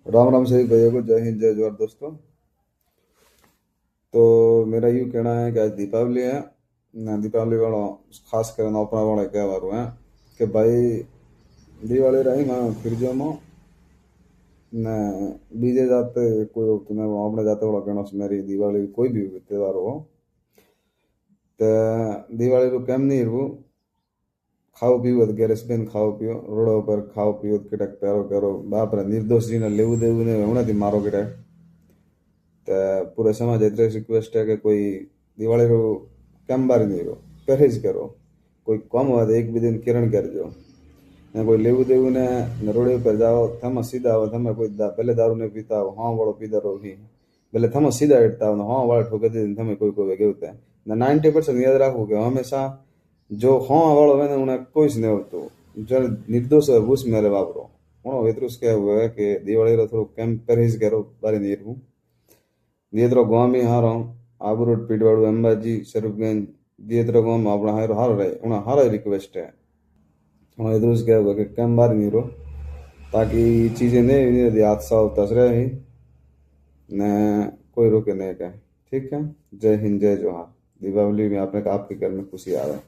राम राम सभी भैया को जय हिंद जय जोहार दोस्तों। तो मेरा यूँ कहना है कि आज दीपावली है ना। दीपावली वाला खास कर अपना वाला त्यौहार है कि भाई दिवाली रही मैं फिर जो मो न बीजे जाते कोई तुम्हें अपने जाते वाला कहना मेरी दिवाली कोई भी त्यौहार हो तो दिवाली को केम नहीं रहू खाओ पीओ गैरेस बेन खाओ पियो रोडों पर खाओ पियो किटक प्यारो करो बाप रे निर्दोष जी ने लेવું દેવું ને હમણાંથી મારો किटक तो पूरे समाज एतरे रिक्वेस्ट है कि कोई दिवाली रो केम बारी नहीं रो परहेज करो कोई कम हुआ तो एक भी दिन किरण करजो ने कोई लेવું देવું ने रोडे पर जाओ थम सीधा हो थम कोई पहले दारू ने पीता हो हाँ वालो पीता रहो ही पहले थम सीधा इटता हो हाँ वाला ठोके दे थम कोई कोई वेगे होता है ना 90% याद रखो कि हमेशा जो हाँ वालो है उन्हें कोई नहीं होतो जो निर्दोष है उस मेरे वापरो उन्होंने इतरुस क्या हुआ है कि दिवाली रो थोड़ा केम परहेज करो बारी नहीं रहूं दियत्रो गाँव में हारो आबू रोड पीडवाड़ू अंबाजी स्वरूपगंज दियत्रो गाँव में अपना हारो हारो रहे उन्हें हारो रिक्वेस्ट है उन्हें इधर क्या होगा कि कम बार नहीं रो ताकि चीज़ें नहीं नहीं हादसा होता रहे ही न कोई रोके नहीं का ठीक है। जय हिंद जय जोहार। दीपावली में आपने आपके घर में खुशी आवे।